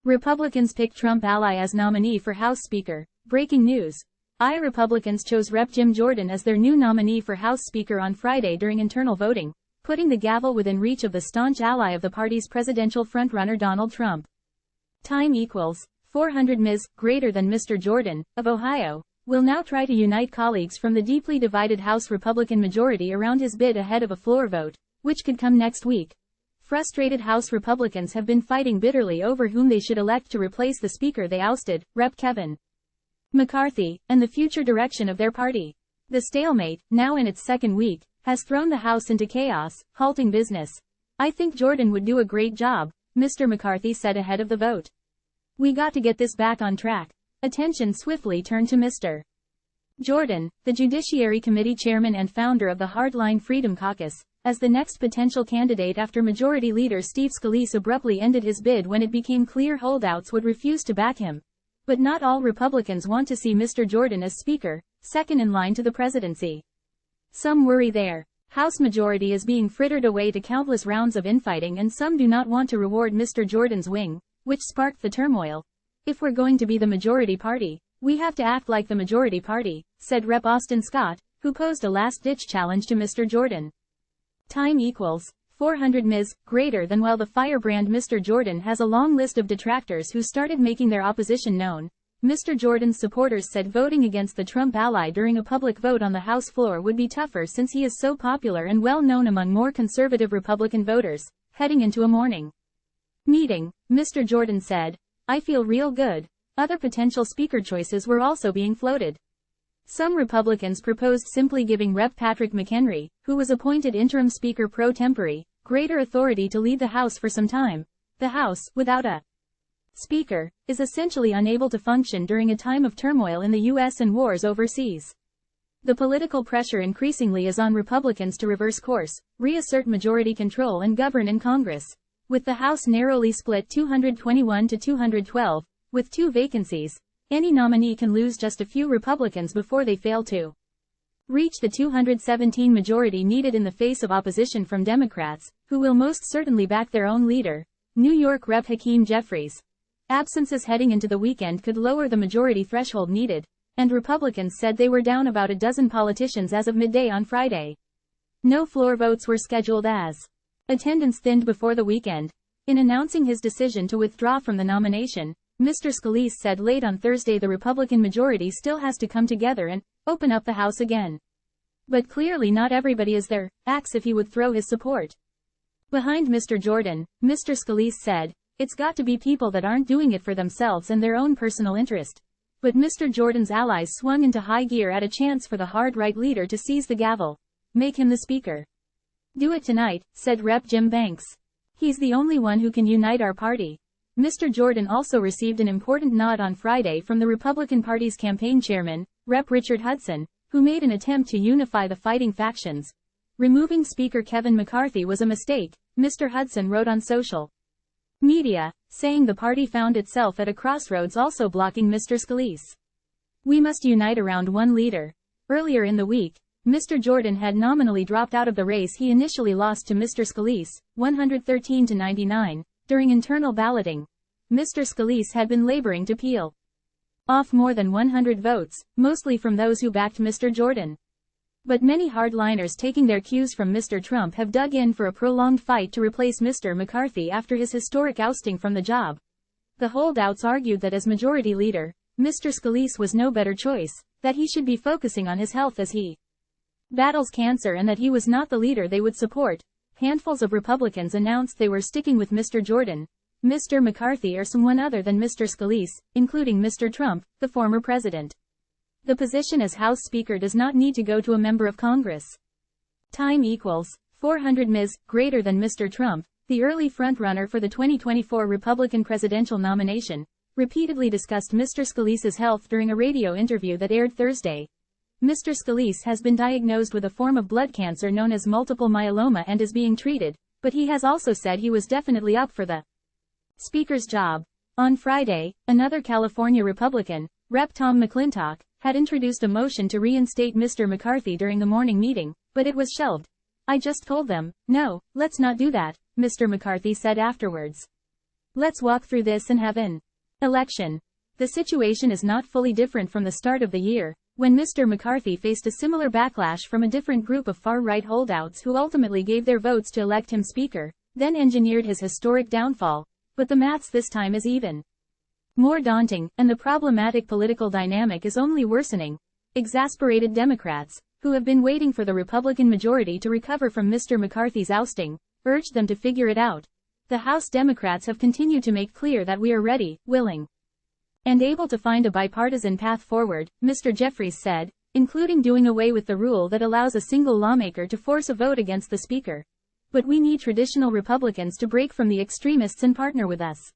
Republicans pick Trump ally as nominee for House Speaker. Breaking news.ie Republicans chose Rep. Jim Jordan as their new nominee for House Speaker on Friday during internal voting, putting the gavel within reach of the staunch ally of the party's presidential frontrunner Donald Trump. Time equals 400 Ms. greater than Mr. Jordan, of Ohio, will now try to unite colleagues from the deeply divided House Republican majority around his bid ahead of a floor vote, which could come next week. Frustrated House Republicans have been fighting bitterly over whom they should elect to replace the Speaker they ousted, Rep. Kevin McCarthy, and the future direction of their party. The stalemate, now in its second week, has thrown the House into chaos, halting business. "I think Jordan would do a great job," Mr. McCarthy said ahead of the vote. "We got to get this back on track." Attention swiftly turned to Mr. Jordan, the Judiciary Committee chairman and founder of the Hardline Freedom Caucus, as the next potential candidate after Majority Leader Steve Scalise abruptly ended his bid when it became clear holdouts would refuse to back him. But not all Republicans want to see Mr. Jordan as Speaker, second in line to the presidency. Some worry their House majority is being frittered away to countless rounds of infighting, and some do not want to reward Mr. Jordan's wing, which sparked the turmoil. "If we're going to be the majority party, we have to act like the majority party," said Rep. Austin Scott, who posed a last-ditch challenge to Mr. Jordan. Time equals 400 Ms. greater than. While the firebrand Mr. Jordan has a long list of detractors who started making their opposition known, Mr. Jordan's supporters said voting against the Trump ally during a public vote on the House floor would be tougher since he is so popular and well known among more conservative Republican voters. Heading into a morning meeting, Mr. Jordan said, "I feel real good." Other potential speaker choices were also being floated. Some Republicans proposed simply giving Rep. Patrick McHenry, who was appointed interim Speaker pro tempore, greater authority to lead the House for some time. The House, without a Speaker, is essentially unable to function during a time of turmoil in the U.S. and wars overseas. The political pressure increasingly is on Republicans to reverse course, reassert majority control and govern in Congress. With the House narrowly split 221 to 212, with 2 vacancies, any nominee can lose just a few Republicans before they fail to reach the 217 majority needed in the face of opposition from Democrats, who will most certainly back their own leader, New York Rep. Hakeem Jeffries. Absences heading into the weekend could lower the majority threshold needed, and Republicans said they were down about a dozen politicians as of midday on Friday. No floor votes were scheduled as attendance thinned before the weekend. In announcing his decision to withdraw from the nomination, Mr. Scalise said late on Thursday the Republican majority still has to come together and open up the House again. But clearly not everybody is there, asks if he would throw his support behind Mr. Jordan. Mr. Scalise said, "It's got to be people that aren't doing it for themselves and their own personal interest." But Mr. Jordan's allies swung into high gear at a chance for the hard-right leader to seize the gavel. "Make him the Speaker. Do it tonight," said Rep. Jim Banks. "He's the only one who can unite our party." Mr. Jordan also received an important nod on Friday from the Republican Party's campaign chairman, Rep. Richard Hudson, who made an attempt to unify the fighting factions. "Removing Speaker Kevin McCarthy was a mistake," Mr. Hudson wrote on social media, saying the party found itself at a crossroads, also blocking Mr. Scalise. "We must unite around one leader." Earlier in the week, Mr. Jordan had nominally dropped out of the race he initially lost to Mr. Scalise, 113 to 99, during internal balloting. Mr. Scalise had been laboring to peel off more than 100 votes, mostly from those who backed Mr. Jordan. But many hardliners, taking their cues from Mr. Trump, have dug in for a prolonged fight to replace Mr. McCarthy after his historic ousting from the job. The holdouts argued that as majority leader, Mr. Scalise was no better choice, that he should be focusing on his health as he battles cancer, and that he was not the leader they would support. Handfuls of Republicans announced they were sticking with Mr. Jordan, Mr. McCarthy, or someone other than Mr. Scalise, including Mr. Trump, the former president. The position as House Speaker does not need to go to a member of Congress. Time equals 400 Ms. greater than. Mr. Trump, the early frontrunner for the 2024 Republican presidential nomination, repeatedly discussed Mr. Scalise's health during a radio interview that aired Thursday. Mr. Scalise has been diagnosed with a form of blood cancer known as multiple myeloma and is being treated, but he has also said he was definitely up for the Speaker's job. On Friday, another California Republican, Rep. Tom McClintock, had introduced a motion to reinstate Mr. McCarthy during the morning meeting, but it was shelved. "I just told them, no, let's not do that," Mr. McCarthy said afterwards. Let's walk through this and have an election. The situation is not fully different from the start of the year, when Mr. McCarthy faced a similar backlash from a different group of far-right holdouts who ultimately gave their votes to elect him Speaker, then engineered his historic downfall. But the maths this time is even more daunting, and the problematic political dynamic is only worsening. Exasperated Democrats, who have been waiting for the Republican majority to recover from Mr. McCarthy's ousting, urged them to figure it out. The House Democrats have continued to make clear that we are ready, willing, and able to find a bipartisan path forward, Mr. Jeffries said, including doing away with the rule that allows a single lawmaker to force a vote against the Speaker. But we need traditional Republicans to break from the extremists and partner with us.